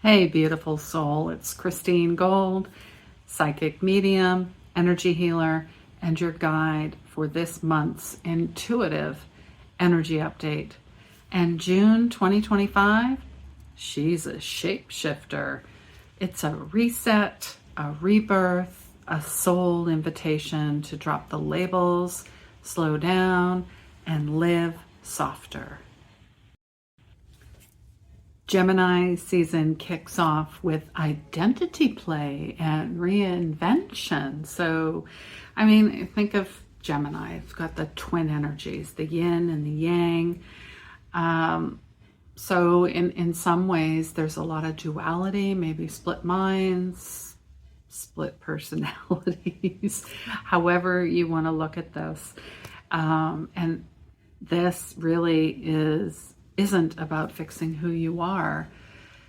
Hey, beautiful soul. It's Christine Gold, psychic medium, energy healer, and your guide for this month's intuitive energy update. And June 2025, she's a shapeshifter. It's a reset, a rebirth, a soul invitation to drop the labels, slow down, and live softer. Gemini season kicks off with identity play and reinvention. So, I mean, think of Gemini. It's got the twin energies, the yin and the yang. So in some ways, there's a lot of duality, maybe split minds, split personalities, however you want to look at this. And this really isn't about fixing who you are.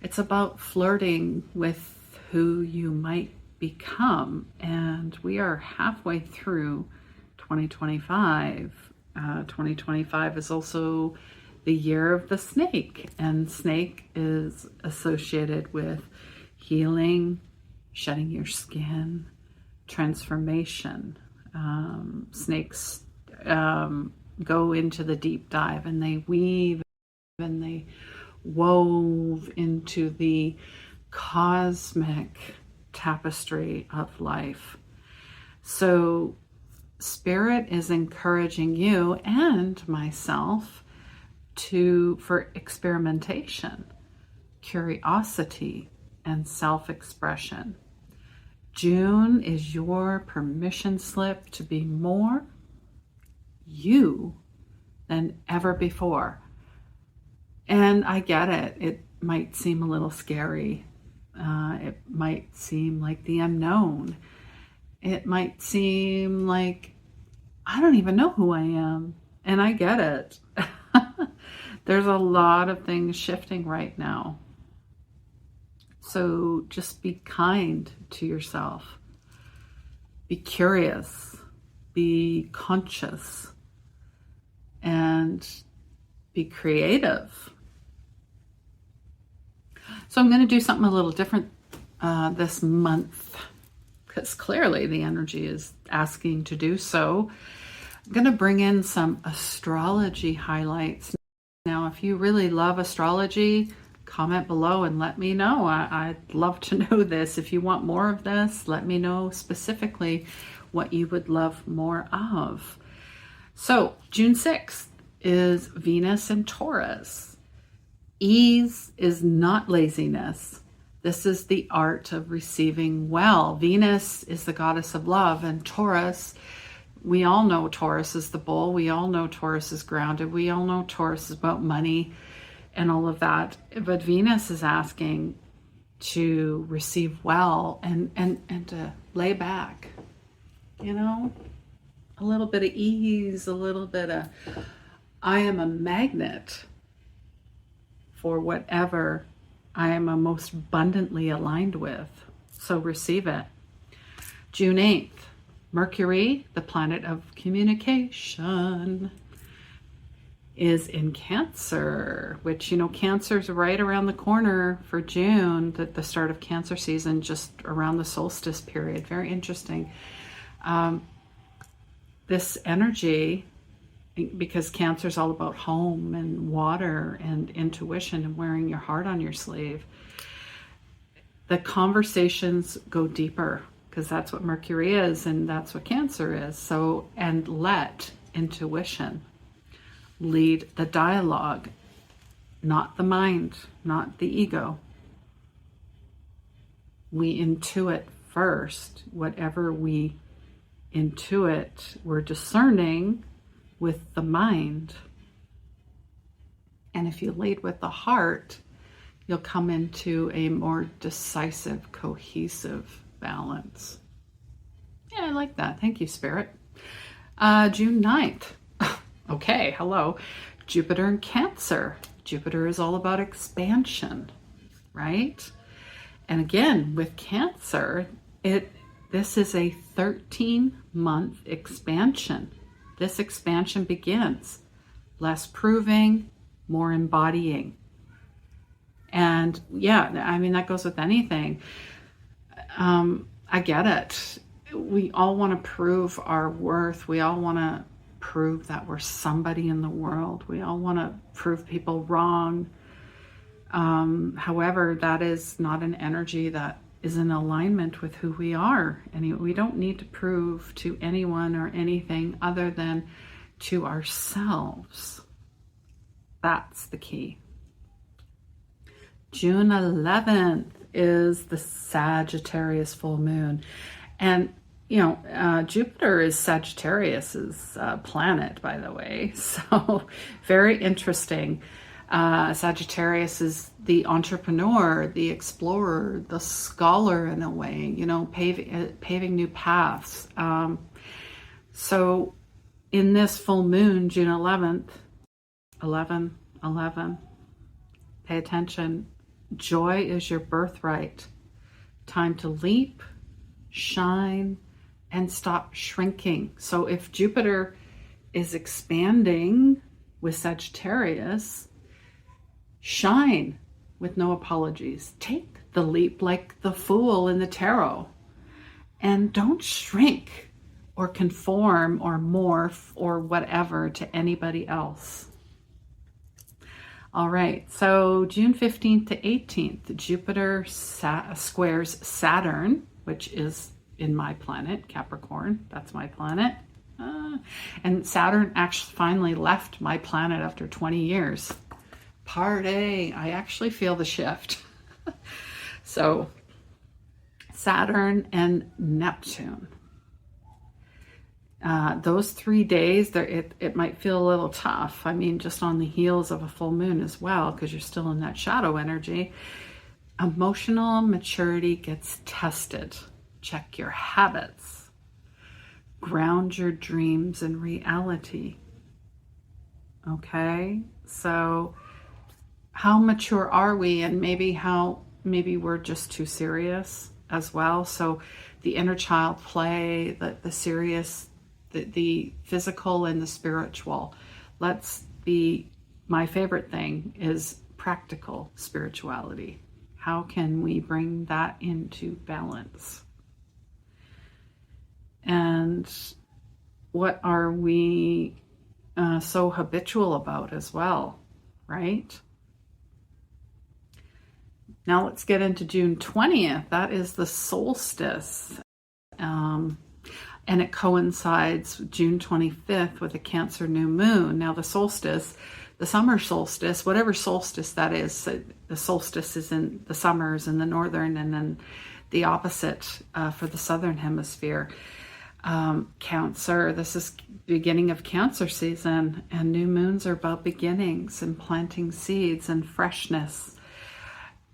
It's about flirting with who you might become. And we are halfway through 2025. 2025 is also the year of the snake, and snake is associated with healing, shedding your skin, transformation. Snakes go into the deep dive, and they weave and they wove into the cosmic tapestry of life. So Spirit is encouraging you and myself for experimentation, curiosity, and self-expression. June is your permission slip to be more you than ever before. And I get it. It might seem a little scary. It might seem like the unknown. It might seem like I don't even know who I am. And I get it. There's a lot of things shifting right now. So just be kind to yourself. Be curious. Be conscious. And be creative. So I'm going to do something a little different this month, because clearly the energy is asking to do so. I'm going to bring in some astrology highlights. Now, if you really love astrology, comment below and let me know. I'd love to know this. If you want more of this, let me know specifically what you would love more of. So June 6th is Venus in Taurus. Ease is not laziness. This is the art of receiving well. Venus is the goddess of love, and Taurus, we all know Taurus is the bull. We all know Taurus is grounded. We all know Taurus is about money and all of that. But Venus is asking to receive well and to lay back, you know, a little bit of ease, a little bit of, I am a magnet for whatever I am most abundantly aligned with. So receive it. June 8th, Mercury, the planet of communication, is in Cancer, which, you know, Cancer's right around the corner for June, the start of Cancer season, just around the solstice period. Very interesting. This energy, because Cancer is all about home and water and intuition and wearing your heart on your sleeve, the conversations go deeper, because that's what Mercury is and that's what Cancer is. So, and let intuition lead the dialogue, not the mind, not the ego. We intuit first. Whatever we intuit, we're discerning with the mind. And if you lead with the heart, you'll come into a more decisive, cohesive balance. Yeah, I like that. Thank you, Spirit. June 9th. Okay, hello. Jupiter in Cancer. Jupiter is all about expansion, right? And again, with Cancer, this is a 13-month expansion. This expansion begins less proving, more embodying. And yeah, I mean, that goes with anything. I get it. We all want to prove our worth. We all want to prove that we're somebody in the world. We all want to prove people wrong. However, that is not an energy that is in alignment with who we are. And we don't need to prove to anyone or anything other than to ourselves. That's the key. June 11th is the Sagittarius full moon. And, Jupiter is Sagittarius's planet, by the way. So very interesting. Sagittarius is the entrepreneur, the explorer, the scholar in a way, paving new paths. So in this full moon, June 11th, 11, pay attention. Joy is your birthright. Time to leap, shine, and stop shrinking. So if Jupiter is expanding with Sagittarius, shine with no apologies. Take the leap like the fool in the tarot. And don't shrink or conform or morph or whatever to anybody else. All right, so June 15th to 18th, Jupiter squares Saturn, which is in my planet, Capricorn. That's my planet. And Saturn actually finally left my planet after 20 years. Party. I actually feel the shift. So Saturn and Neptune. Those 3 days, it might feel a little tough. I mean, just on the heels of a full moon as well, because you're still in that shadow energy. Emotional maturity gets tested. Check your habits. Ground your dreams in reality. Okay? So how mature are we? And maybe we're just too serious as well. So the inner child play, the serious, the physical and the spiritual. My favorite thing is practical spirituality. How can we bring that into balance? And what are we so habitual about as well, right? Now let's get into June 20th. That is the solstice. And it coincides June 25th with a Cancer new moon. Now the solstice, the summer solstice, whatever solstice that is, the solstice is in the summers in the northern, and then the opposite for the southern hemisphere. Cancer, this is beginning of Cancer season, and new moons are about beginnings and planting seeds and freshness.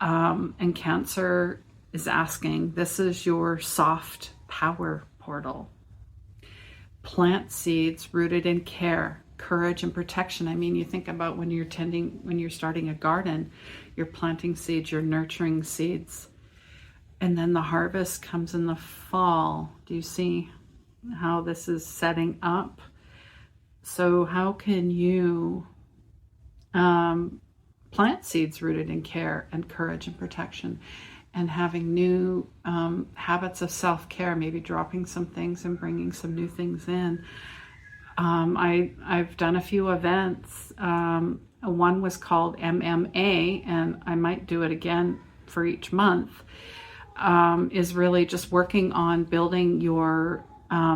And Cancer is asking, this is your soft power portal. Plant seeds rooted in care, courage, and protection. I mean, you think about when you're starting a garden, you're planting seeds, you're nurturing seeds. And then the harvest comes in the fall. Do you see how this is setting up? So how can you plant seeds rooted in care and courage and protection, and having new habits of self-care, maybe dropping some things and bringing some new things in. I've done a few events. One was called MMA, and I might do it again for each month, is really just working on building your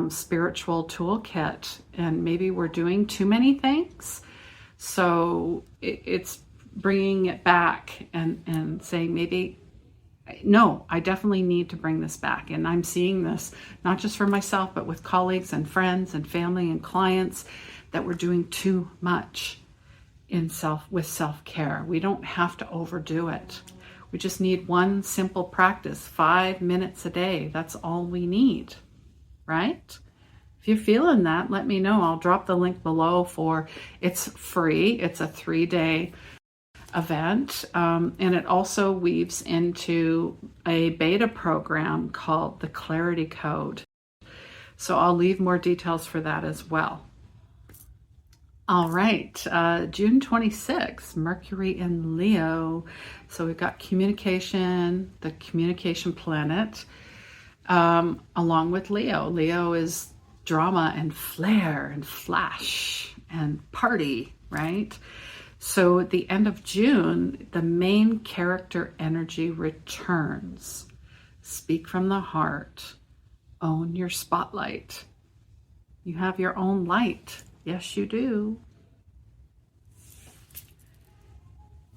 spiritual toolkit. And maybe we're doing too many things. So it's bringing it back and saying, maybe, no, I definitely need to bring this back. And I'm seeing this not just for myself, but with colleagues and friends and family and clients, that we're doing too much with self-care. We don't have to overdo it. We just need one simple practice, 5 minutes a day. That's all we need, right? If you're feeling that, let me know. I'll drop the link below it's free. It's a 3-day event. And it also weaves into a beta program called the Clarity Code. So I'll leave more details for that as well. All right, June 26th, Mercury in Leo. So we've got communication, the communication planet, along with Leo. Leo is drama and flair and flash and party, right? So at the end of June, the main character energy returns. Speak from the heart. Own your spotlight. You have your own light. Yes, you do.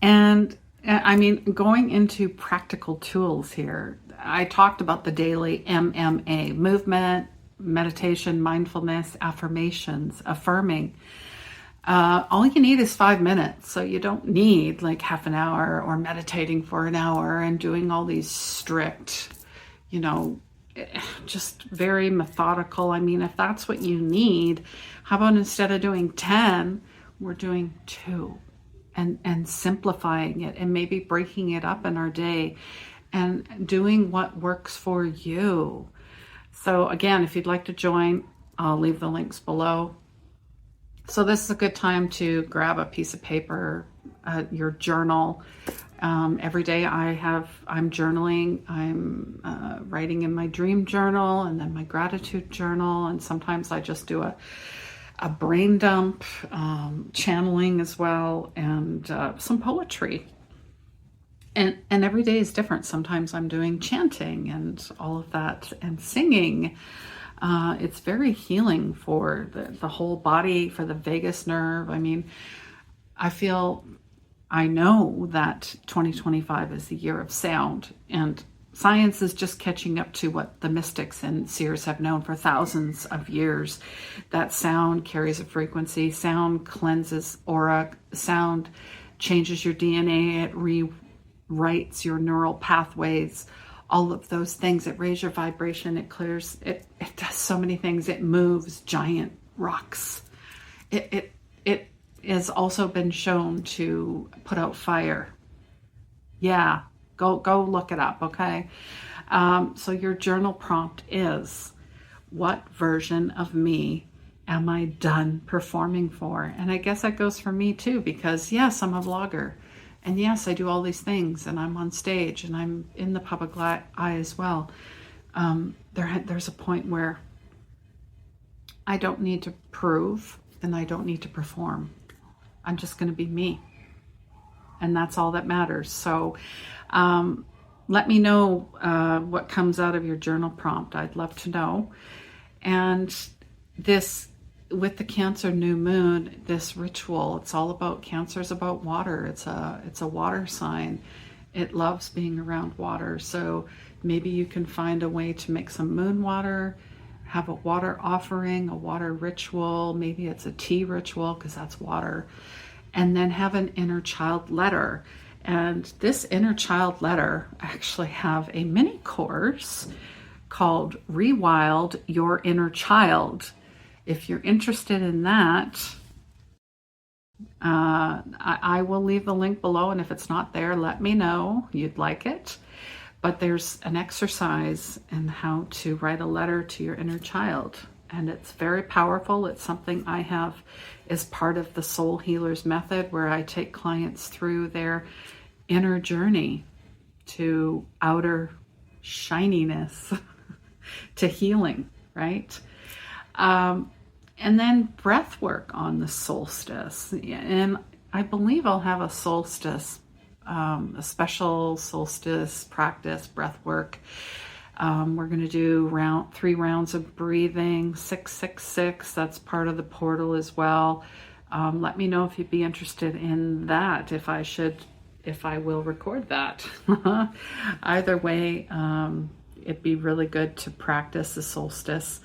And I mean, going into practical tools here, I talked about the daily MMA, movement, meditation, mindfulness, affirmations, affirming. All you need is 5 minutes. So you don't need like half an hour or meditating for an hour and doing all these strict, just very methodical. I mean, if that's what you need, how about instead of doing 10, we're doing 2 and simplifying it and maybe breaking it up in our day and doing what works for you. So again, if you'd like to join, I'll leave the links below. So this is a good time to grab a piece of paper, your journal. Every day I'm journaling. I'm writing in my dream journal and then my gratitude journal. And sometimes I just do a brain dump, channeling as well, and some poetry. And every day is different. Sometimes I'm doing chanting and all of that and singing. It's very healing for the whole body, for the vagus nerve. I mean, I know that 2025 is the year of sound, and science is just catching up to what the mystics and seers have known for thousands of years, that sound carries a frequency, sound cleanses aura, sound changes your DNA, it rewrites your neural pathways, all of those things. It raises your vibration, it clears, it does so many things. It moves giant rocks. It has also been shown to put out fire. Yeah, go look it up, okay? So your journal prompt is, what version of me am I done performing for? And I guess that goes for me too, because yes, I'm a vlogger. And yes, I do all these things, and I'm on stage, and I'm in the public eye as well. There's a point where I don't need to prove, and I don't need to perform. I'm just going to be me. And that's all that matters. So let me know what comes out of your journal prompt. I'd love to know. And this, with the Cancer new moon, this ritual, it's all about, Cancer is about water. It's a water sign. It loves being around water. So maybe you can find a way to make some moon water, have a water offering, a water ritual. Maybe it's a tea ritual because that's water. And then have an inner child letter. And this inner child letter, I actually have a mini course called Rewild Your Inner Child. If you're interested in that, I will leave the link below. And if it's not there, let me know you'd like it. But there's an exercise in how to write a letter to your inner child. And it's very powerful. It's something I have as part of the Soul Healers method, where I take clients through their inner journey to outer shininess, to healing, right? And then breath work on the solstice. And I believe I'll have a solstice, a special solstice practice, breath work. We're going to do 3 rounds of breathing, 666. That's part of the portal as well. Let me know if you'd be interested in that, if I will record that. Either way, it'd be really good to practice the solstice,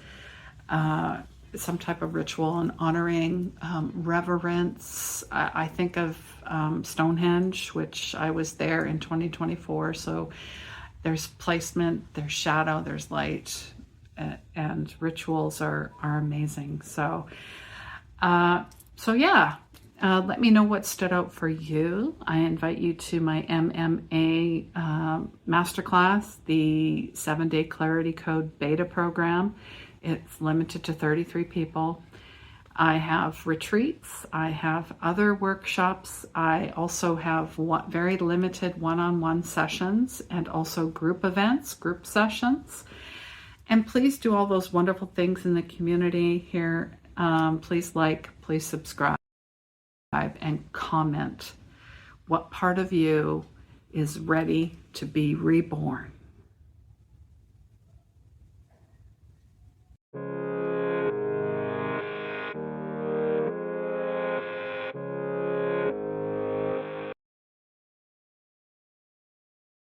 some type of ritual and honoring, reverence. I think of Stonehenge, which I was there in 2024. So there's placement, there's shadow, there's light, and rituals are amazing. So yeah, Let me know what stood out for you. I invite you to my MMA masterclass, the 7-day Clarity Code beta program. It's limited to 33 people. I have retreats. I have other workshops. I also have very limited one-on-one sessions and also group events, group sessions. And please do all those wonderful things in the community here. Please like, please subscribe, and comment what part of you is ready to be reborn.